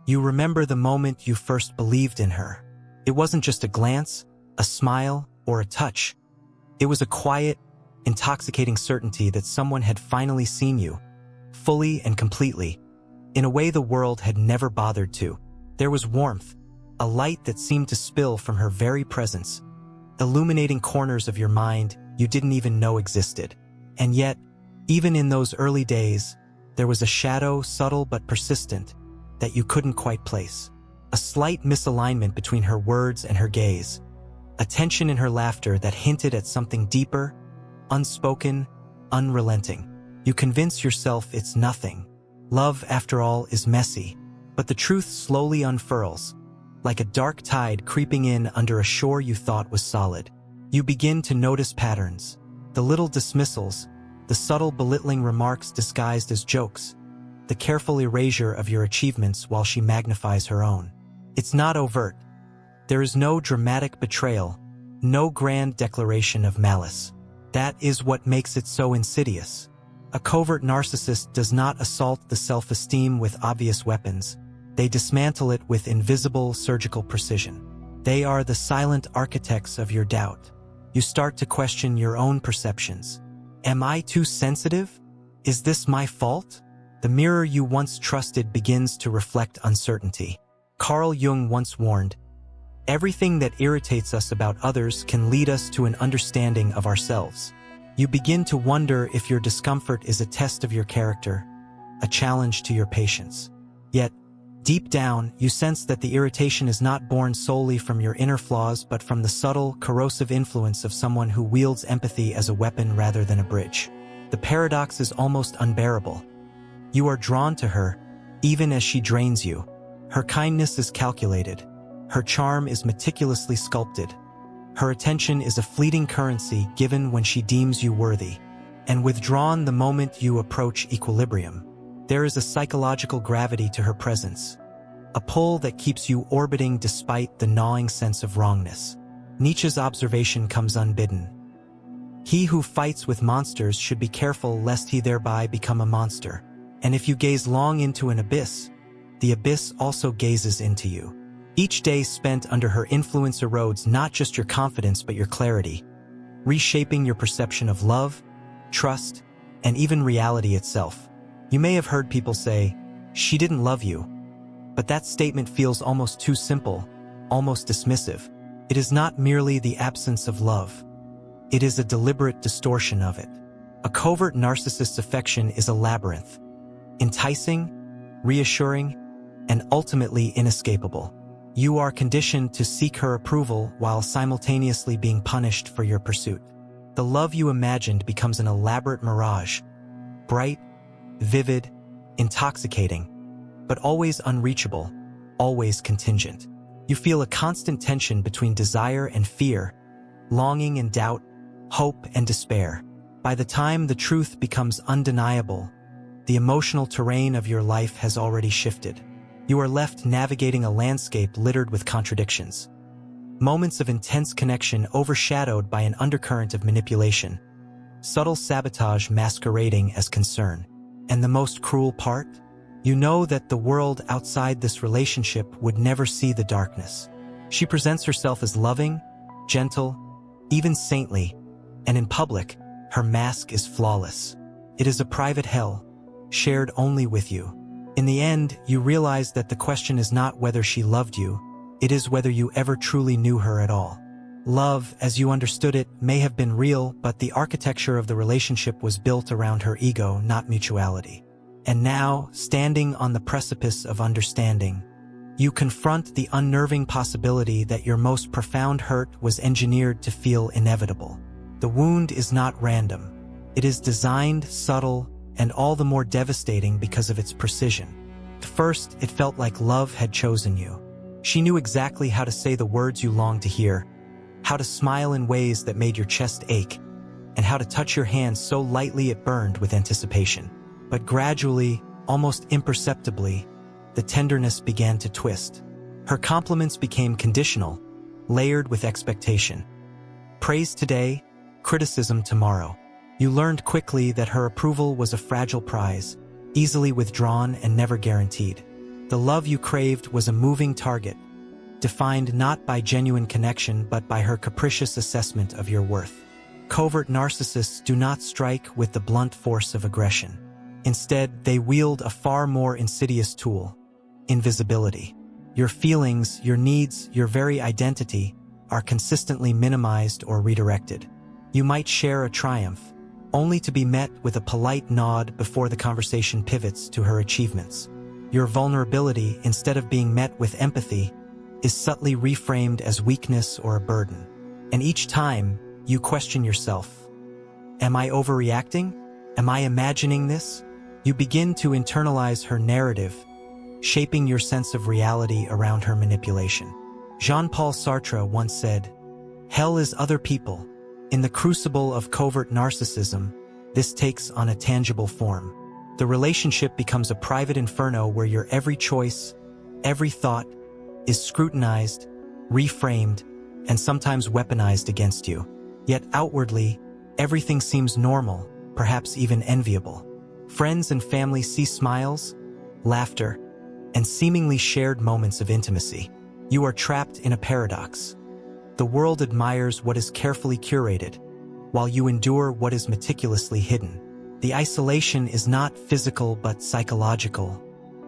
You remember the moment you first believed in her. It wasn't just a glance, a smile, or a touch. It was a quiet, intoxicating certainty that someone had finally seen you, fully and completely, in a way the world had never bothered to. There was warmth, a light that seemed to spill from her very presence, illuminating corners of your mind you didn't even know existed. And yet, even in those early days, there was a shadow, subtle but persistent, that you couldn't quite place. A slight misalignment between her words and her gaze, a tension in her laughter that hinted at something deeper, unspoken, unrelenting. You convince yourself it's nothing. Love, after all, is messy. But the truth slowly unfurls, like a dark tide creeping in under a shore you thought was solid. You begin to notice patterns, the little dismissals, the subtle belittling remarks disguised as jokes, the careful erasure of your achievements while she magnifies her own. It's not overt. There is no dramatic betrayal, no grand declaration of malice. That is what makes it so insidious. A covert narcissist does not assault the self-esteem with obvious weapons. They dismantle it with invisible surgical precision. They are the silent architects of your doubt. You start to question your own perceptions. Am I too sensitive? Is this my fault? The mirror you once trusted begins to reflect uncertainty. Carl Jung once warned, "Everything that irritates us about others can lead us to an understanding of ourselves." You begin to wonder if your discomfort is a test of your character, a challenge to your patience. Yet, deep down, you sense that the irritation is not born solely from your inner flaws but from the subtle, corrosive influence of someone who wields empathy as a weapon rather than a bridge. The paradox is almost unbearable. You are drawn to her, even as she drains you. Her kindness is calculated. Her charm is meticulously sculpted. Her attention is a fleeting currency given when she deems you worthy, and withdrawn the moment you approach equilibrium. There is a psychological gravity to her presence, a pull that keeps you orbiting despite the gnawing sense of wrongness. Nietzsche's observation comes unbidden. He who fights with monsters should be careful lest he thereby become a monster. And if you gaze long into an abyss, the abyss also gazes into you. Each day spent under her influence erodes not just your confidence but your clarity, reshaping your perception of love, trust, and even reality itself. You may have heard people say, "She didn't love you," but that statement feels almost too simple, almost dismissive. It is not merely the absence of love. It is a deliberate distortion of it. A covert narcissist's affection is a labyrinth, enticing, reassuring, and ultimately inescapable. You are conditioned to seek her approval while simultaneously being punished for your pursuit. The love you imagined becomes an elaborate mirage, bright, vivid, intoxicating, but always unreachable, always contingent. You feel a constant tension between desire and fear, longing and doubt, hope and despair. By the time the truth becomes undeniable, the emotional terrain of your life has already shifted. You are left navigating a landscape littered with contradictions. Moments of intense connection overshadowed by an undercurrent of manipulation, subtle sabotage masquerading as concern. And the most cruel part? You know that the world outside this relationship would never see the darkness. She presents herself as loving, gentle, even saintly, and in public, her mask is flawless. It is a private hell, shared only with you. In the end, you realize that the question is not whether she loved you, it is whether you ever truly knew her at all. Love, as you understood it, may have been real, but the architecture of the relationship was built around her ego, not mutuality. And now, standing on the precipice of understanding, you confront the unnerving possibility that your most profound hurt was engineered to feel inevitable. The wound is not random. It is designed, subtle, and all the more devastating because of its precision. At first, it felt like love had chosen you. She knew exactly how to say the words you longed to hear, how to smile in ways that made your chest ache, and how to touch your hand so lightly it burned with anticipation. But gradually, almost imperceptibly, the tenderness began to twist. Her compliments became conditional, layered with expectation. Praise today, criticism tomorrow. You learned quickly that her approval was a fragile prize, easily withdrawn and never guaranteed. The love you craved was a moving target, defined not by genuine connection but by her capricious assessment of your worth. Covert narcissists do not strike with the blunt force of aggression. Instead, they wield a far more insidious tool: invisibility. Your feelings, your needs, your very identity are consistently minimized or redirected. You might share a triumph, only to be met with a polite nod before the conversation pivots to her achievements. Your vulnerability, instead of being met with empathy, is subtly reframed as weakness or a burden. And each time, you question yourself. Am I overreacting? Am I imagining this? You begin to internalize her narrative, shaping your sense of reality around her manipulation. Jean-Paul Sartre once said, "Hell is other people." In the crucible of covert narcissism, this takes on a tangible form. The relationship becomes a private inferno where your every choice, every thought, is scrutinized, reframed, and sometimes weaponized against you. Yet outwardly, everything seems normal, perhaps even enviable. Friends and family see smiles, laughter, and seemingly shared moments of intimacy. You are trapped in a paradox. The world admires what is carefully curated, while you endure what is meticulously hidden. The isolation is not physical but psychological,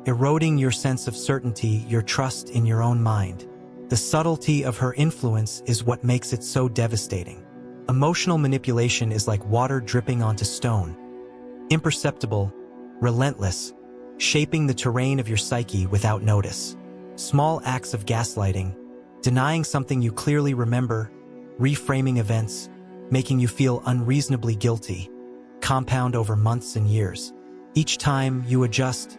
eroding your sense of certainty, your trust in your own mind. The subtlety of her influence is what makes it so devastating. Emotional manipulation is like water dripping onto stone, imperceptible, relentless, shaping the terrain of your psyche without notice. Small acts of gaslighting, denying something you clearly remember, reframing events, making you feel unreasonably guilty, compound over months and years. Each time you adjust,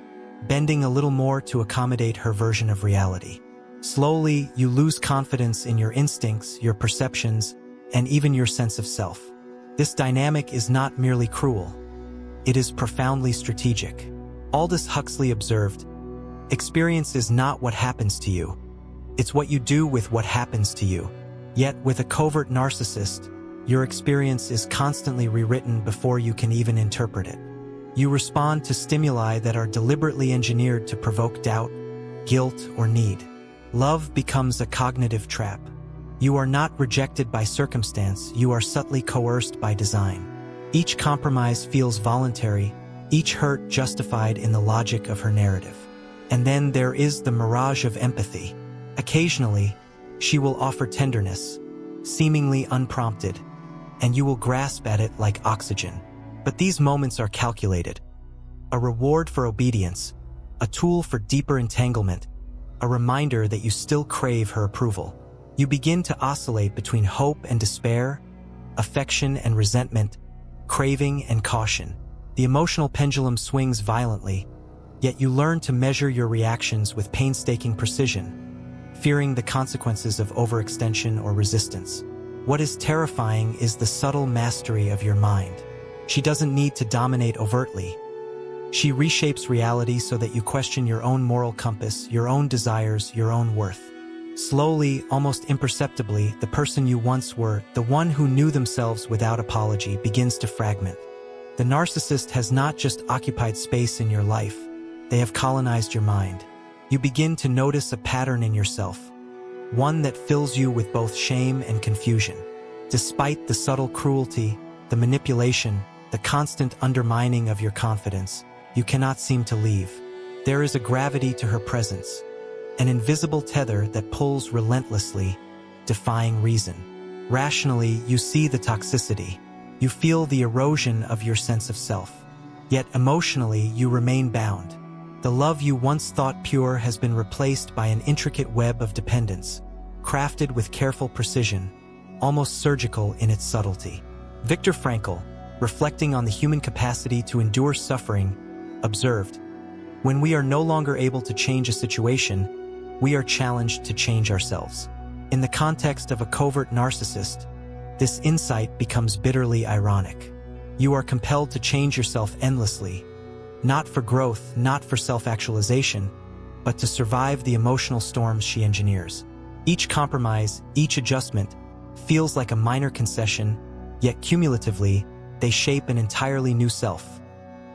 bending a little more to accommodate her version of reality. Slowly, you lose confidence in your instincts, your perceptions, and even your sense of self. This dynamic is not merely cruel. It is profoundly strategic. Aldous Huxley observed, "Experience is not what happens to you. It's what you do with what happens to you." Yet, with a covert narcissist, your experience is constantly rewritten before you can even interpret it. You respond to stimuli that are deliberately engineered to provoke doubt, guilt, or need. Love becomes a cognitive trap. You are not rejected by circumstance, you are subtly coerced by design. Each compromise feels voluntary, each hurt justified in the logic of her narrative. And then there is the mirage of empathy. Occasionally, she will offer tenderness, seemingly unprompted, and you will grasp at it like oxygen. But these moments are calculated. A reward for obedience, a tool for deeper entanglement, a reminder that you still crave her approval. You begin to oscillate between hope and despair, affection and resentment, craving and caution. The emotional pendulum swings violently, yet you learn to measure your reactions with painstaking precision, fearing the consequences of overextension or resistance. What is terrifying is the subtle mastery of your mind. She doesn't need to dominate overtly. She reshapes reality so that you question your own moral compass, your own desires, your own worth. Slowly, almost imperceptibly, the person you once were, the one who knew themselves without apology, begins to fragment. The narcissist has not just occupied space in your life, they have colonized your mind. You begin to notice a pattern in yourself, one that fills you with both shame and confusion. Despite the subtle cruelty, the manipulation, the constant undermining of your confidence, you cannot seem to leave. There is a gravity to her presence, an invisible tether that pulls relentlessly, defying reason. Rationally, you see the toxicity. You feel the erosion of your sense of self. Yet emotionally, you remain bound. The love you once thought pure has been replaced by an intricate web of dependence, crafted with careful precision, almost surgical in its subtlety. Viktor Frankl, reflecting on the human capacity to endure suffering, observed, "When we are no longer able to change a situation, we are challenged to change ourselves." In the context of a covert narcissist, this insight becomes bitterly ironic. You are compelled to change yourself endlessly, not for growth, not for self-actualization, but to survive the emotional storms she engineers. Each compromise, each adjustment, feels like a minor concession, yet cumulatively, they shape an entirely new self.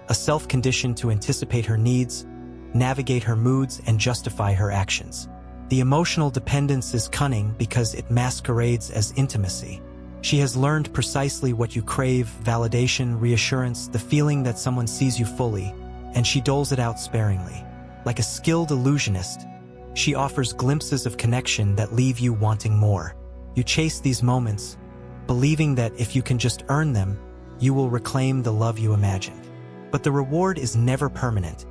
A self conditioned to anticipate her needs, navigate her moods, and justify her actions. The emotional dependence is cunning because it masquerades as intimacy. She has learned precisely what you crave: validation, reassurance, the feeling that someone sees you fully, and she doles it out sparingly. Like a skilled illusionist, she offers glimpses of connection that leave you wanting more. You chase these moments, believing that if you can just earn them, you will reclaim the love you imagined. But the reward is never permanent.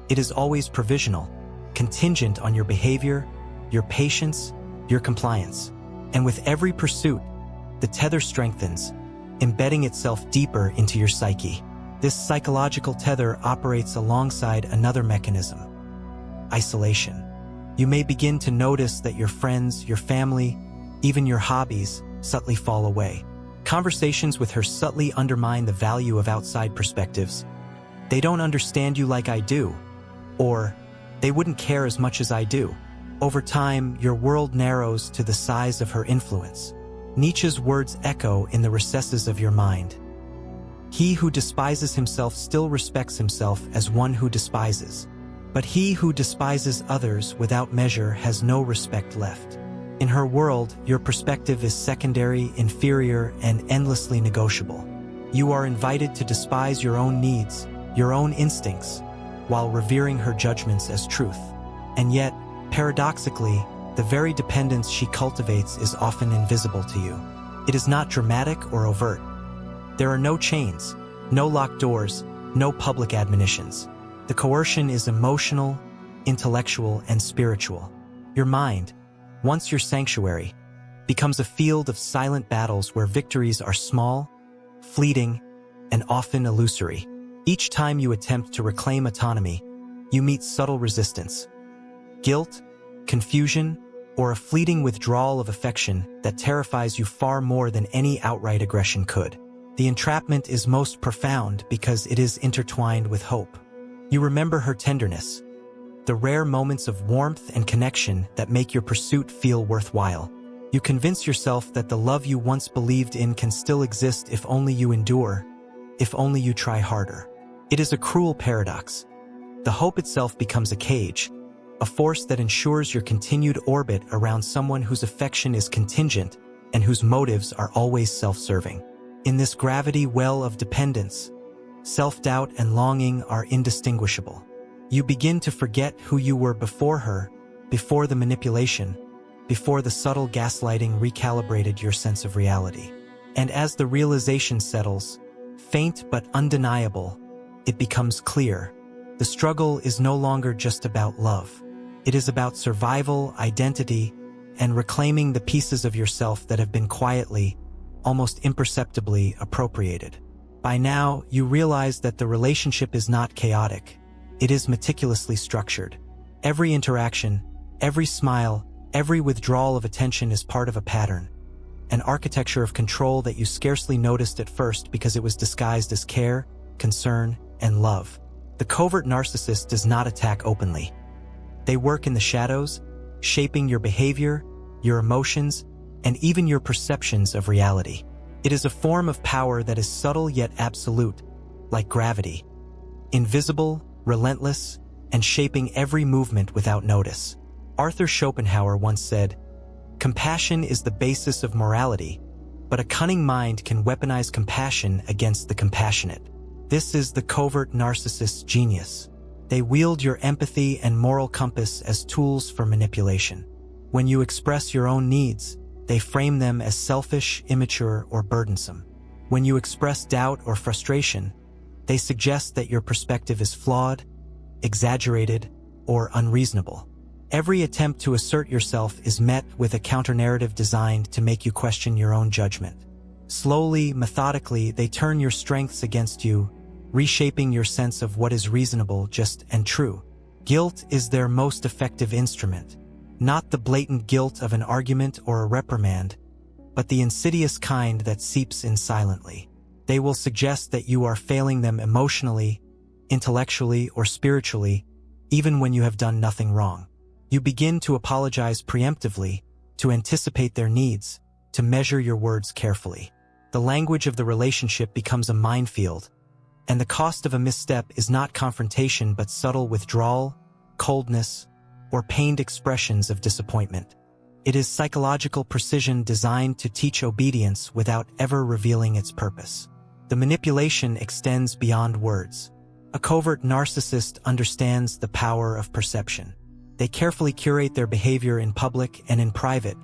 It is always provisional, contingent on your behavior, your patience, your compliance. And with every pursuit, the tether strengthens, embedding itself deeper into your psyche. This psychological tether operates alongside another mechanism: isolation. You may begin to notice that your friends, your family, even your hobbies subtly fall away. Conversations with her subtly undermine the value of outside perspectives. They don't understand you like I do, or they wouldn't care as much as I do. Over time, your world narrows to the size of her influence. Nietzsche's words echo in the recesses of your mind. He who despises himself still respects himself as one who despises. But he who despises others without measure has no respect left. In her world, your perspective is secondary, inferior, and endlessly negotiable. You are invited to despise your own needs, your own instincts, while revering her judgments as truth. And yet, paradoxically, the very dependence she cultivates is often invisible to you. It is not dramatic or overt. There are no chains, no locked doors, no public admonitions. The coercion is emotional, intellectual, and spiritual. Your mind, once your sanctuary, becomes a field of silent battles where victories are small, fleeting, and often illusory. Each time you attempt to reclaim autonomy, you meet subtle resistance: guilt, confusion, or a fleeting withdrawal of affection that terrifies you far more than any outright aggression could. The entrapment is most profound because it is intertwined with hope. You remember her tenderness, the rare moments of warmth and connection that make your pursuit feel worthwhile. You convince yourself that the love you once believed in can still exist if only you endure, if only you try harder. It is a cruel paradox. The hope itself becomes a cage, a force that ensures your continued orbit around someone whose affection is contingent and whose motives are always self-serving. In this gravity well of dependence, self-doubt and longing are indistinguishable. You begin to forget who you were before her, before the manipulation, before the subtle gaslighting recalibrated your sense of reality. And as the realization settles, faint but undeniable, it becomes clear. The struggle is no longer just about love. It is about survival, identity, and reclaiming the pieces of yourself that have been quietly, almost imperceptibly appropriated. By now, you realize that the relationship is not chaotic. It is meticulously structured. Every interaction, every smile, every withdrawal of attention is part of a pattern, an architecture of control that you scarcely noticed at first because it was disguised as care, concern, and love. The covert narcissist does not attack openly. They work in the shadows, shaping your behavior, your emotions, and even your perceptions of reality. It is a form of power that is subtle yet absolute, like gravity, invisible, relentless, and shaping every movement without notice. Arthur Schopenhauer once said, "Compassion is the basis of morality, but a cunning mind can weaponize compassion against the compassionate." This is the covert narcissist's genius. They wield your empathy and moral compass as tools for manipulation. When you express your own needs, they frame them as selfish, immature, or burdensome. When you express doubt or frustration, they suggest that your perspective is flawed, exaggerated, or unreasonable. Every attempt to assert yourself is met with a counter-narrative designed to make you question your own judgment. Slowly, methodically, they turn your strengths against you, reshaping your sense of what is reasonable, just, and true. Guilt is their most effective instrument, not the blatant guilt of an argument or a reprimand, but the insidious kind that seeps in silently. They will suggest that you are failing them emotionally, intellectually, or spiritually, even when you have done nothing wrong. You begin to apologize preemptively, to anticipate their needs, to measure your words carefully. The language of the relationship becomes a minefield, And the cost of a misstep is not confrontation but subtle withdrawal, coldness, or pained expressions of disappointment. It is psychological precision designed to teach obedience without ever revealing its purpose. The manipulation extends beyond words. A covert narcissist understands the power of perception. They carefully curate their behavior in public and in private,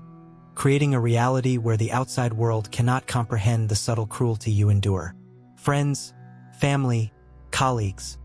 creating a reality where the outside world cannot comprehend the subtle cruelty you endure. Friends, family, colleagues,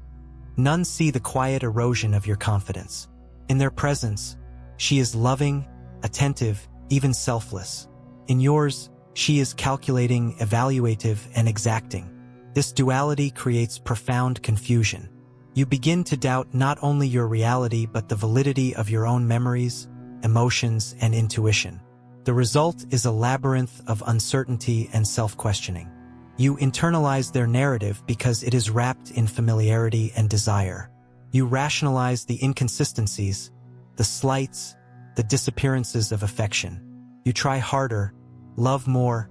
none see the quiet erosion of your confidence. In their presence, she is loving, attentive, even selfless. In yours, she is calculating, evaluative, and exacting. This duality creates profound confusion. You begin to doubt not only your reality but the validity of your own memories, emotions, and intuition. The result is a labyrinth of uncertainty and self-questioning. You internalize their narrative because it is wrapped in familiarity and desire. You rationalize the inconsistencies, the slights, the disappearances of affection. You try harder, love more,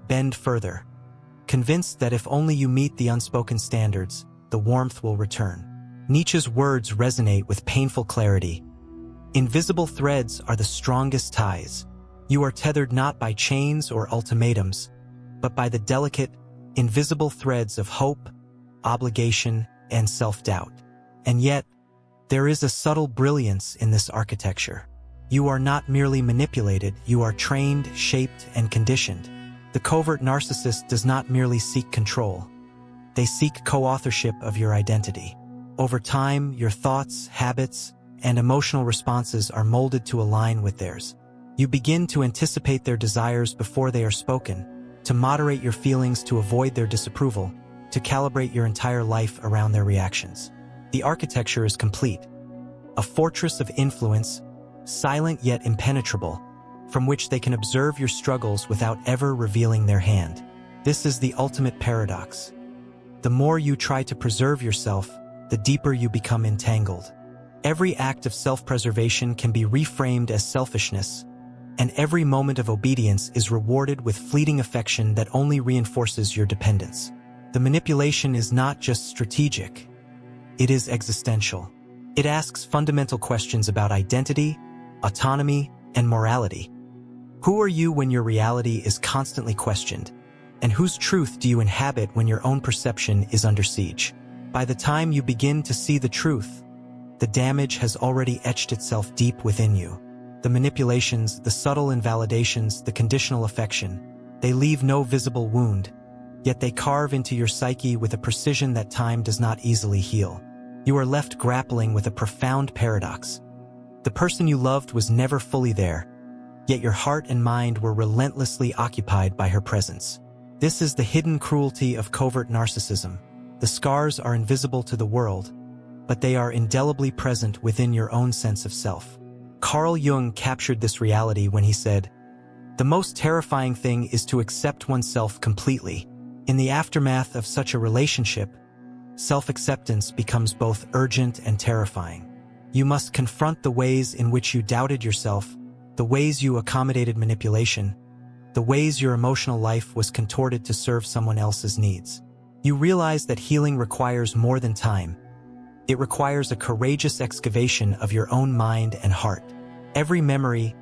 bend further, convinced that if only you meet the unspoken standards, the warmth will return. Nietzsche's words resonate with painful clarity. Invisible threads are the strongest ties. You are tethered not by chains or ultimatums, but by the delicate, invisible threads of hope, obligation, and self-doubt. And yet, there is a subtle brilliance in this architecture. You are not merely manipulated, you are trained, shaped, and conditioned. The covert narcissist does not merely seek control. They seek co-authorship of your identity. Over time, your thoughts, habits, and emotional responses are molded to align with theirs. You begin to anticipate their desires before they are spoken, to moderate your feelings to avoid their disapproval, to calibrate your entire life around their reactions. The architecture is complete. A fortress of influence, silent yet impenetrable, from which they can observe your struggles without ever revealing their hand. This is the ultimate paradox. The more you try to preserve yourself, the deeper you become entangled. Every act of self-preservation can be reframed as selfishness, and every moment of obedience is rewarded with fleeting affection that only reinforces your dependence. The manipulation is not just strategic, it is existential. It asks fundamental questions about identity, autonomy, and morality. Who are you when your reality is constantly questioned? And whose truth do you inhabit when your own perception is under siege? By the time you begin to see the truth, the damage has already etched itself deep within you. The manipulations, the subtle invalidations, the conditional affection, they leave no visible wound, yet they carve into your psyche with a precision that time does not easily heal. You are left grappling with a profound paradox. The person you loved was never fully there, yet your heart and mind were relentlessly occupied by her presence. This is the hidden cruelty of covert narcissism. The scars are invisible to the world, but they are indelibly present within your own sense of self. Carl Jung captured this reality when he said, "The most terrifying thing is to accept oneself completely. In the aftermath of such a relationship, self-acceptance becomes both urgent and terrifying. You must confront the ways in which you doubted yourself, the ways you accommodated manipulation, the ways your emotional life was contorted to serve someone else's needs. You realize that healing requires more than time. It requires a courageous excavation of your own mind and heart. Every memory,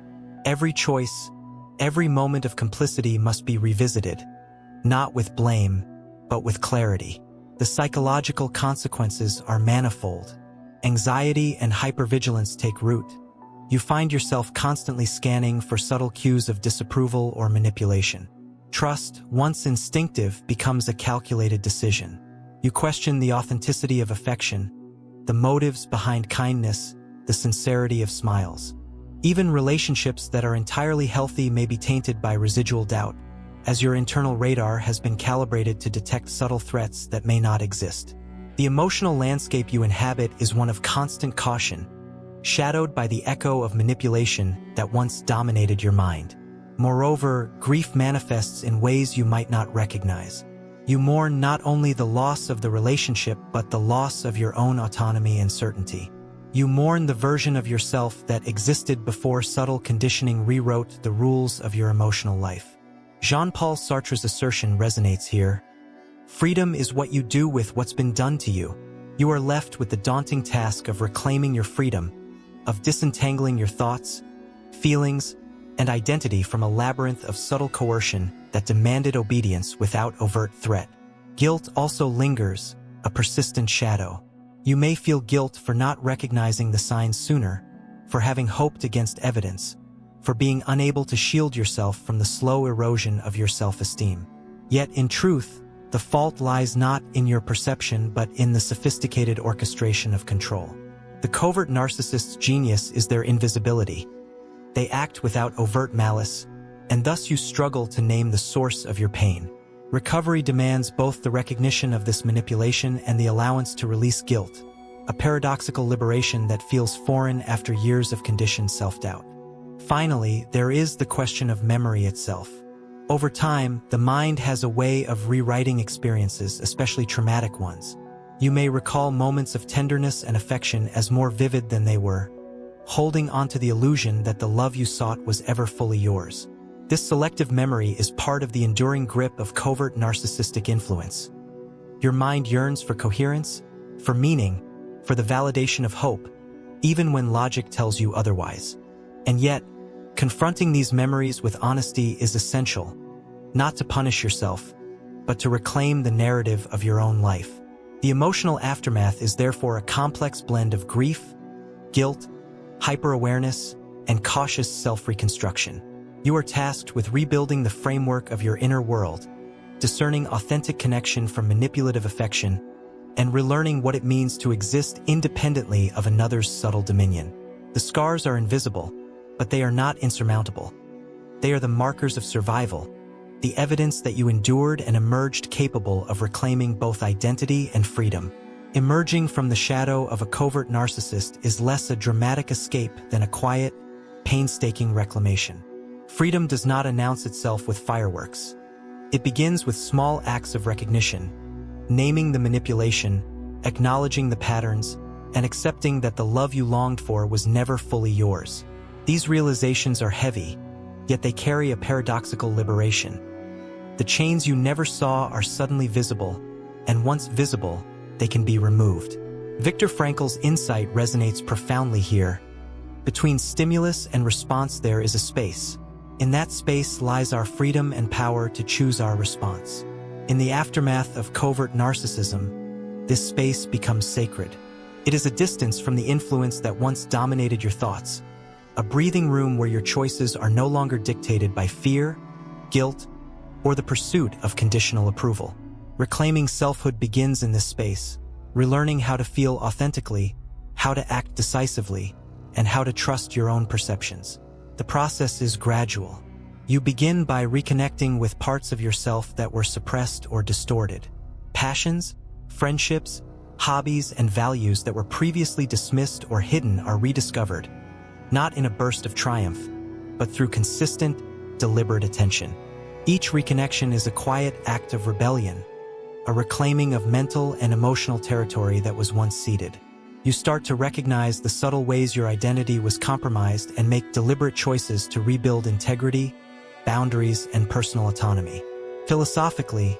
every choice, every moment of complicity must be revisited, not with blame, but with clarity. The psychological consequences are manifold. Anxiety and hypervigilance take root. You find yourself constantly scanning for subtle cues of disapproval or manipulation. Trust, once instinctive, becomes a calculated decision. You question the authenticity of affection, the motives behind kindness, the sincerity of smiles. Even relationships that are entirely healthy may be tainted by residual doubt, as your internal radar has been calibrated to detect subtle threats that may not exist. The emotional landscape you inhabit is one of constant caution, shadowed by the echo of manipulation that once dominated your mind. Moreover, grief manifests in ways you might not recognize. You mourn not only the loss of the relationship but the loss of your own autonomy and certainty. You mourn the version of yourself that existed before subtle conditioning rewrote the rules of your emotional life. Jean-Paul Sartre's assertion resonates here. Freedom is what you do with what's been done to you. You are left with the daunting task of reclaiming your freedom, of disentangling your thoughts, feelings, and identity from a labyrinth of subtle coercion that demanded obedience without overt threat. Guilt also lingers, a persistent shadow. You may feel guilt for not recognizing the signs sooner, for having hoped against evidence, for being unable to shield yourself from the slow erosion of your self-esteem. Yet, in truth, the fault lies not in your perception but in the sophisticated orchestration of control. The covert narcissist's genius is their invisibility. They act without overt malice, and thus you struggle to name the source of your pain. Recovery demands both the recognition of this manipulation and the allowance to release guilt, a paradoxical liberation that feels foreign after years of conditioned self-doubt. Finally, there is the question of memory itself. Over time, the mind has a way of rewriting experiences, especially traumatic ones. You may recall moments of tenderness and affection as more vivid than they were, holding onto the illusion that the love you sought was ever fully yours. This selective memory is part of the enduring grip of covert narcissistic influence. Your mind yearns for coherence, for meaning, for the validation of hope, even when logic tells you otherwise. And yet, confronting these memories with honesty is essential, not to punish yourself, but to reclaim the narrative of your own life. The emotional aftermath is therefore a complex blend of grief, guilt, hyper-awareness, and cautious self-reconstruction. You are tasked with rebuilding the framework of your inner world, discerning authentic connection from manipulative affection, and relearning what it means to exist independently of another's subtle dominion. The scars are invisible, but they are not insurmountable. They are the markers of survival, the evidence that you endured and emerged capable of reclaiming both identity and freedom. Emerging from the shadow of a covert narcissist is less a dramatic escape than a quiet, painstaking reclamation. Freedom does not announce itself with fireworks. It begins with small acts of recognition, naming the manipulation, acknowledging the patterns, and accepting that the love you longed for was never fully yours. These realizations are heavy, yet they carry a paradoxical liberation. The chains you never saw are suddenly visible, and once visible, they can be removed. Viktor Frankl's insight resonates profoundly here. Between stimulus and response there is a space. In that space lies our freedom and power to choose our response. In the aftermath of covert narcissism, this space becomes sacred. It is a distance from the influence that once dominated your thoughts, a breathing room where your choices are no longer dictated by fear, guilt, or the pursuit of conditional approval. Reclaiming selfhood begins in this space, relearning how to feel authentically, how to act decisively, and how to trust your own perceptions. The process is gradual. You begin by reconnecting with parts of yourself that were suppressed or distorted. Passions, friendships, hobbies, and values that were previously dismissed or hidden are rediscovered, not in a burst of triumph, but through consistent, deliberate attention. Each reconnection is a quiet act of rebellion, a reclaiming of mental and emotional territory that was once ceded. You start to recognize the subtle ways your identity was compromised and make deliberate choices to rebuild integrity, boundaries, and personal autonomy. Philosophically,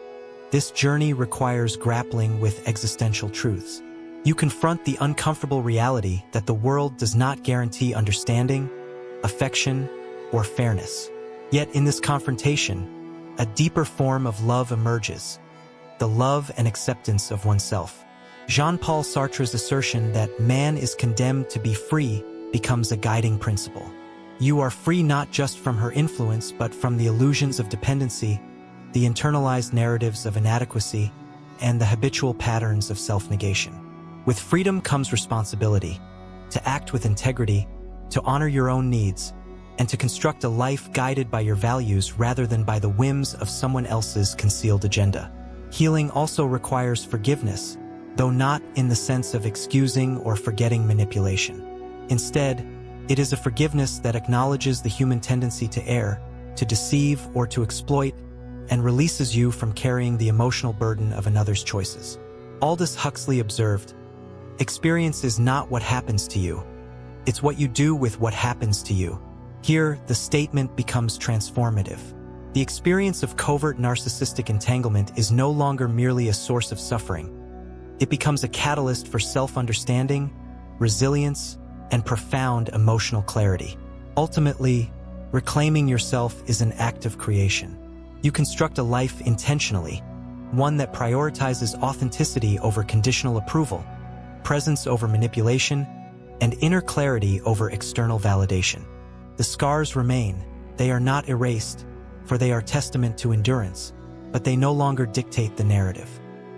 this journey requires grappling with existential truths. You confront the uncomfortable reality that the world does not guarantee understanding, affection, or fairness. Yet in this confrontation, a deeper form of love emerges, the love and acceptance of oneself. Jean-Paul Sartre's assertion that man is condemned to be free becomes a guiding principle. You are free not just from her influence but from the illusions of dependency, the internalized narratives of inadequacy, and the habitual patterns of self-negation. With freedom comes responsibility, to act with integrity, to honor your own needs, and to construct a life guided by your values rather than by the whims of someone else's concealed agenda. Healing also requires forgiveness, though not in the sense of excusing or forgetting manipulation. Instead, it is a forgiveness that acknowledges the human tendency to err, to deceive, or to exploit, and releases you from carrying the emotional burden of another's choices. Aldous Huxley observed, "Experience is not what happens to you. It's what you do with what happens to you." Here, the statement becomes transformative. The experience of covert narcissistic entanglement is no longer merely a source of suffering. It becomes a catalyst for self-understanding, resilience, and profound emotional clarity. Ultimately, reclaiming yourself is an act of creation. You construct a life intentionally, one that prioritizes authenticity over conditional approval, presence over manipulation, and inner clarity over external validation. The scars remain. They are not erased, for they are testament to endurance, but they no longer dictate the narrative.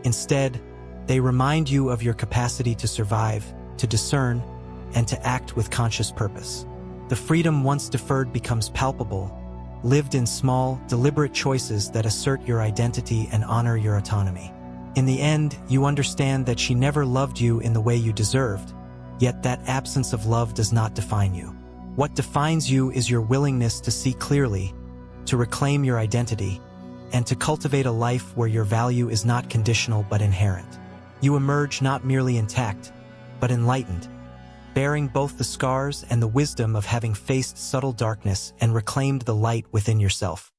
Instead, they remind you of your capacity to survive, to discern, and to act with conscious purpose. The freedom once deferred becomes palpable, lived in small, deliberate choices that assert your identity and honor your autonomy. In the end, you understand that she never loved you in the way you deserved, yet that absence of love does not define you. What defines you is your willingness to see clearly, to reclaim your identity, and to cultivate a life where your value is not conditional but inherent. You emerge not merely intact, but enlightened, bearing both the scars and the wisdom of having faced subtle darkness and reclaimed the light within yourself.